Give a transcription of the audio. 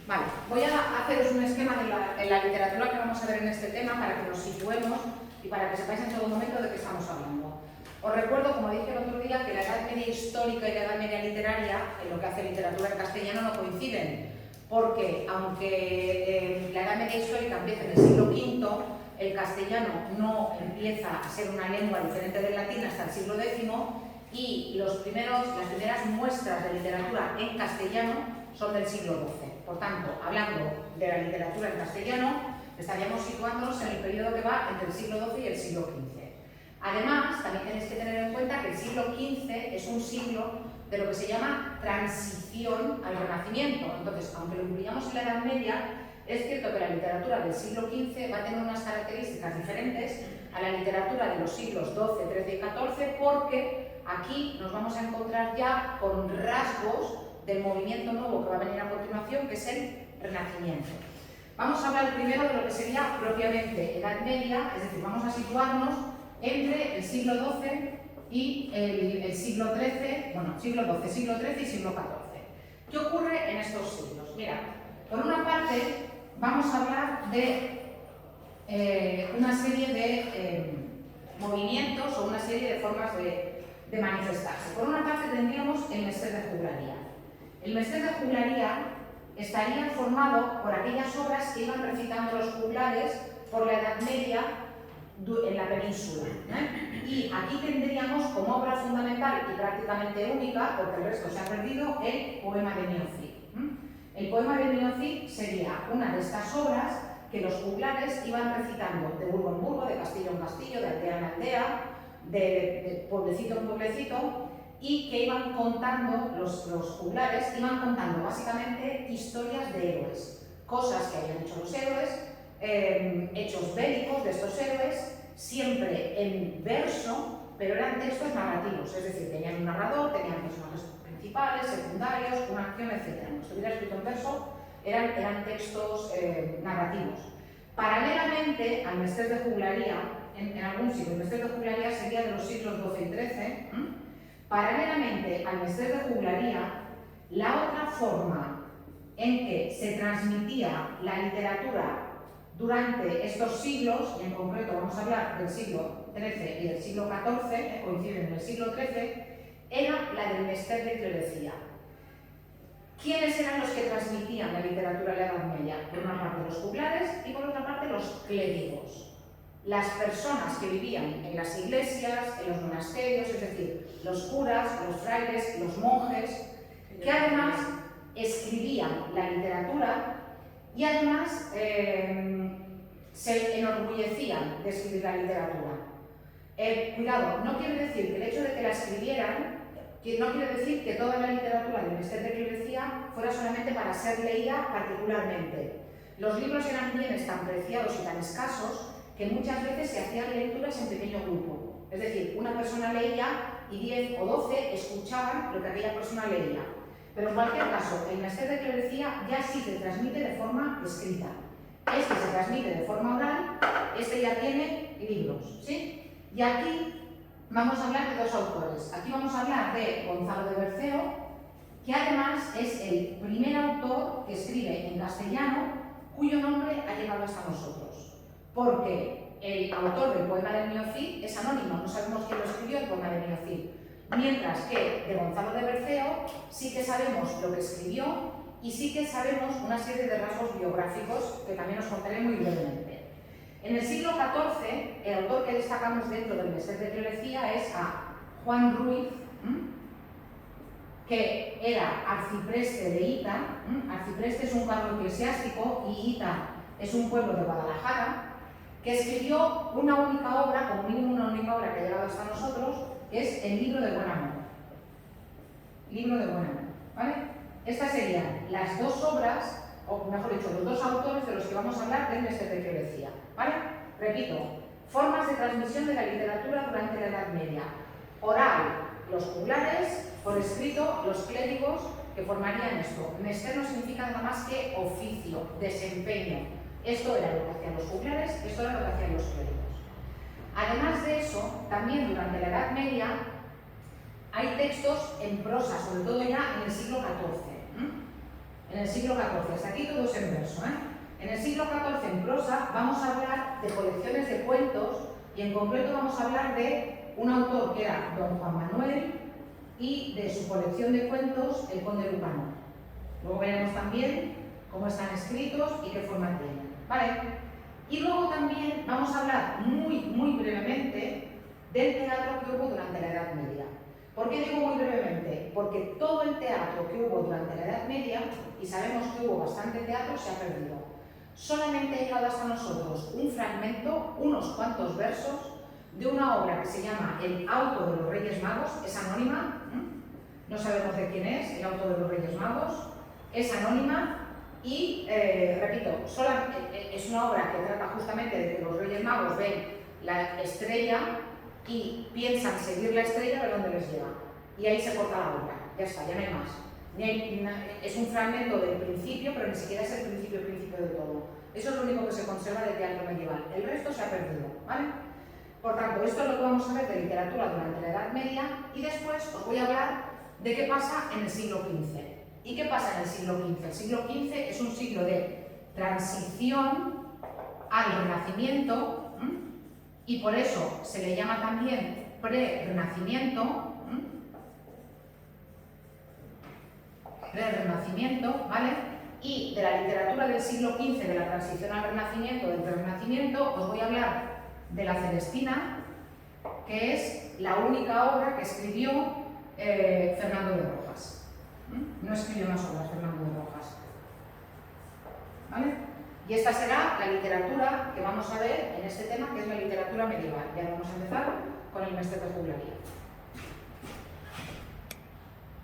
Vale, voy a haceros un esquema de la literatura que vamos a ver en este tema para que nos situemos y para que sepáis en todo momento de qué estamos hablando. Os recuerdo, como dije el otro día, que la Edad Media histórica y la Edad Media literaria, en lo que hace literatura en castellano, no coinciden, porque aunque la Edad Media histórica empieza en el siglo V, el castellano no empieza a ser una lengua diferente del latín hasta el siglo X, y las primeras muestras de literatura en castellano son del siglo XII. Por tanto, hablando de la literatura en castellano, estaríamos situándonos en el periodo que va entre el siglo XII y el siglo XV. Además, también tenéis que tener en cuenta que el siglo XV es un siglo de lo que se llama transición al Renacimiento. Entonces, aunque lo incluyamos en la Edad Media, es cierto que la literatura del siglo XV va a tener unas características diferentes a la literatura de los siglos XII, XIII y XIV, porque aquí nos vamos a encontrar ya con rasgos del movimiento nuevo que va a venir a continuación, que es el Renacimiento. Vamos a hablar primero de lo que sería propiamente Edad Media, es decir, vamos a situarnos entre el siglo XII y el siglo XIII, bueno, siglo XII, siglo XIII y siglo XIV. ¿Qué ocurre en estos siglos? Mira, por una parte vamos a hablar de una serie de movimientos o una serie de formas de manifestarse. Por una parte tendríamos el Mester de Juglaría. El Mester de Juglaría estaría formado por aquellas obras que iban recitando los juglares por la Edad Media en la península. Y aquí tendríamos como obra fundamental y prácticamente única, porque el resto se ha perdido, el poema de Miocid. El poema de Miocid sería una de estas obras que los juglares iban recitando de burgo en burgo, de castillo en castillo, de aldea en aldea, de pueblecito en pueblecito, y que iban contando, los juglares iban contando básicamente historias de héroes, cosas que habían hecho los héroes, hechos bélicos de estos héroes, siempre en verso, pero eran textos narrativos, es decir, tenían un narrador, tenían personajes principales, secundarios, una acción, etc. No estuviera escrito en verso, eran textos narrativos. Paralelamente al Mester de Juglaría, en algún siglo, el Mester de Juglaría sería de los siglos XII y XIII, paralelamente al Mester de Juglaría, la otra forma en que se transmitía la literatura durante estos siglos, y en concreto vamos a hablar del siglo XIII y del siglo XIV, que coinciden en el siglo XIII, era la del Mester de Clerecía. ¿Quiénes eran los que transmitían la literatura de la Edad Media? Por una parte los juglares y por otra parte los clérigos. Las personas que vivían en las iglesias, en los monasterios, es decir, los curas, los frailes, los monjes, que además escribían la literatura y además se enorgullecían de escribir la literatura. Cuidado, no quiere decir que el hecho de que la escribieran, no quiere decir que toda la literatura del Mester de Clerecía fuera solamente para ser leída particularmente. Los libros eran bienes tan preciados y tan escasos que muchas veces se hacían lecturas en pequeño grupo. Es decir, una persona leía y 10 o 12 escuchaban lo que aquella persona leía. Pero en cualquier caso, el Mester de Clerecía ya sí se transmite de forma escrita. Este se transmite de forma oral, este ya tiene libros, ¿sí? Y aquí vamos a hablar de dos autores. Aquí vamos a hablar de Gonzalo de Berceo, que además es el primer autor que escribe en castellano cuyo nombre ha llegado hasta nosotros. Porque el autor del poema del Miocid es anónimo, no sabemos quién lo escribió el poema del Miocid. Mientras que de Gonzalo de Berceo sí que sabemos lo que escribió y sí que sabemos una serie de rasgos biográficos que también os contaré muy brevemente. En el siglo XIV, el autor que destacamos dentro del Mester de Clerecía es a Juan Ruiz, que era arcipreste de Ita. Arcipreste es un cargo eclesiástico y Ita es un pueblo de Guadalajara, que escribió una única obra, como mínimo una única obra que ha llegado hasta nosotros, que es el Libro de Buen Amor. Libro de Buen Amor, ¿vale? Estas serían las dos obras, o mejor dicho, los dos autores de los que vamos a hablar del Mester de Clerecía, ¿vale? Repito, formas de transmisión de la literatura durante la Edad Media. Oral, los juglares; por escrito, los clérigos, que formarían esto. Mester no significa nada más que oficio, desempeño. Esto era lo que hacían los juglares, esto era lo que hacían los clérigos. Además de eso, también durante la Edad Media hay textos en prosa, sobre todo ya en el siglo XIV. en el siglo XIV. Hasta aquí todo es en verso, En el siglo XIV, en prosa, vamos a hablar de colecciones de cuentos y en concreto vamos a hablar de un autor que era don Juan Manuel y de su colección de cuentos, El Conde Lucanor. Luego veremos también cómo están escritos y qué forma tienen, ¿vale? Y luego también vamos a hablar muy brevemente del teatro que hubo durante la Edad Media. ¿Por qué digo muy brevemente? Porque todo el teatro que hubo durante la Edad Media, y sabemos que hubo bastante teatro, se ha perdido. Solamente ha llegado hasta nosotros un fragmento, unos cuantos versos, de una obra que se llama El Auto de los Reyes Magos, es anónima, no sabemos de quién es, El Auto de los Reyes Magos, es anónima y, repito, es una obra que trata justamente de que los Reyes Magos ven la estrella y piensan seguir la estrella a ver dónde les lleva. Y ahí se corta la obra, ya está, ya no hay más. Es un fragmento del principio, pero ni siquiera es el principio de todo. Eso es lo único que se conserva del teatro medieval. El resto se ha perdido, ¿vale? Por tanto, esto es lo que vamos a ver de literatura durante la Edad Media y después os voy a hablar de qué pasa en el siglo XV. ¿Y qué pasa en el siglo XV? El siglo XV es un siglo de transición al Renacimiento, y por eso se le llama también pre-Renacimiento, ¿vale? Y de la literatura del siglo XV, de la transición al Renacimiento, del pre-Renacimiento, os voy a hablar de la Celestina, que es la única obra que escribió Fernando de Rojas. No escribió más obras Fernando de Rojas, ¿vale? Y esta será la literatura que vamos a ver en este tema, que es la literatura medieval. Ya vamos a empezar con el Mesteto Juglaría.